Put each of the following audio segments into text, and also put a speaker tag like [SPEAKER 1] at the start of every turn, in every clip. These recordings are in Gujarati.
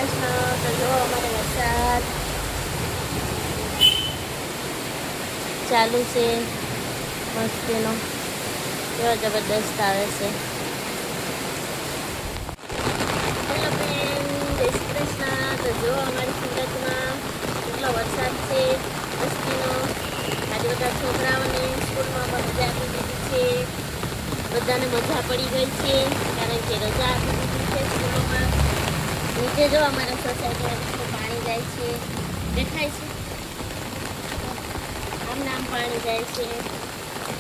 [SPEAKER 1] કૃષ્ણ. તો જો અમારે વરસાદ ચાલુ છે મસ્તીનો, કેવો જબરદસ્ત આવે છે. હેલો ફ્રેન્ડ, જય શ્રી કૃષ્ણ. તો જો અમારી સુરતમાં કેટલો વરસાદ છે મસ્તીનો. આજે બધા છોકરાઓને સ્કૂલમાં પણ રજા આપી દીધી છે. બધાને મજા પડી ગઈ છે કારણ કે રજા આપી દીધી છે સ્કૂલોમાં. નીચે જો અમારા સોસાયટીમાં પાણી જાય છે, દેખાય છે, આમ પાણી જાય છે.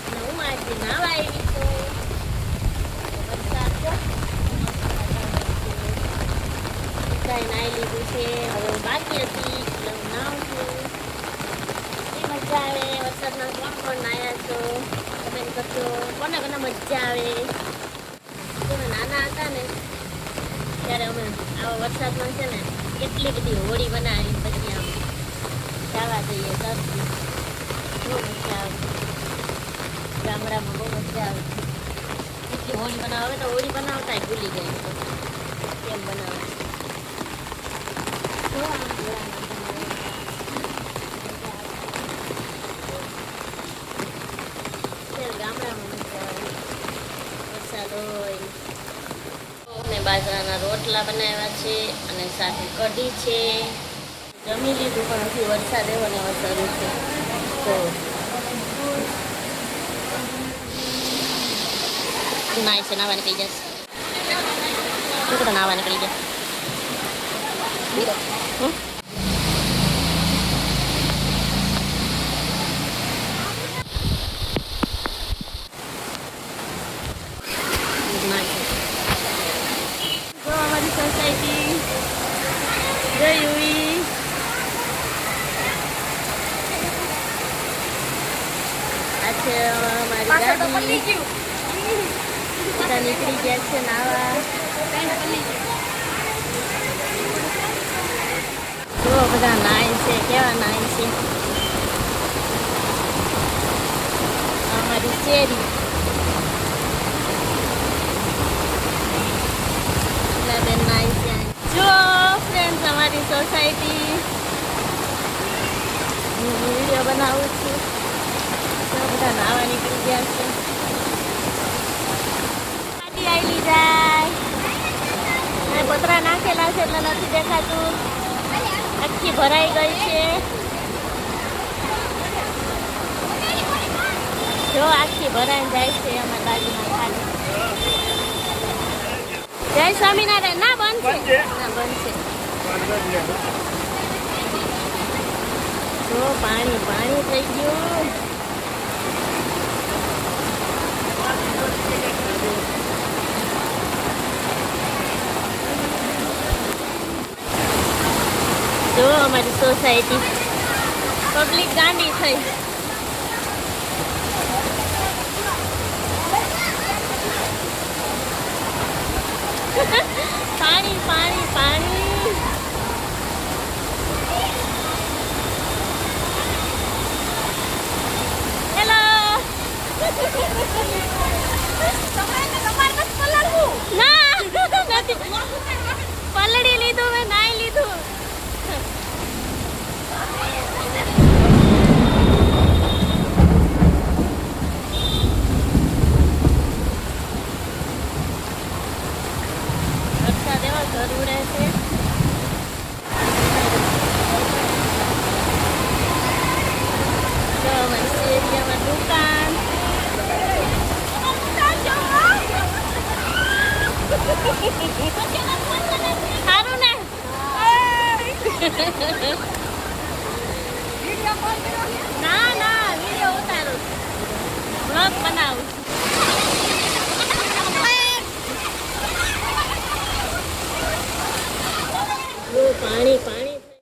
[SPEAKER 1] અને હું આજે નાવા આવી છું. વરસાદ જો બધાએ નાહી લીધું છે. હવે બાકી હતી એટલે હું નાહું છું. એ મજા આવે વરસાદમાં. કોણ નાહ્યા છો કમેન્ટ કરજો. કોને મજા આવે. તમે નાના હતા ને ત્યારે અમે આવા વરસાદમાં છે ને કેટલી બધી હોળી બનાવી, પછી આમ જવા જઈએ તરતી. બહુ મજા આવે ગામડામાં, બહુ મજા આવે. કેટલી હોળી બનાવે. તો હોળી બનાવતા ભૂલી ગઈ કેમ બનાવે. ગામડામાં મજા આવે વરસાદ હોય. અને બાજરાના રોટલા બનાવ્યા છે અને સાથે કઢી છે. જમી લીધું પણ હજી વરસાદ એવો ને એવો શરૂ છે. તો નાય છે, નાવા નીકળી જશે. છોકરો નાવા નીકળી જાય. જો અમારી સોસાયટી જોઈ આ છે અમારી ગાડી. બધા નીકળી ગયા છે નાવા. જો બધા નાય છે, કેવા નાય છે. અમારી ચેરી બેન નાય છે. જો ફ્રેન્ડ્સ અમારી સોસાયટી હું વિડીયો બનાવું છું. બધા નાવા નીકળી ગયા છે. ગાડી આવી જાય. પતરા નાખેલા છે એટલે નથી દેખાતું. આખી ભરાઈ ગઈ છે. જો આખી ભરાઈ જાય છે અમારી બાજુમાં ખાલી. જય સ્વામિનારાયણ. ના બંધ છે, ના બંધ છે. જો પાણી પાણી થઈ ગયું. જો અમારી સોસાયટી પબ્લિક ગાંડી થઈ. પાણી પાણી પાણી. હેલો. ના નથી પલળી લીધું, મેં નાઈ લીધું. વરસાદ એવા જરૂર રહેશે. એરિયામાં દુકાન સારું ને. ના ના વિડીયો ઉતારું, બ્લોગ બનાવું.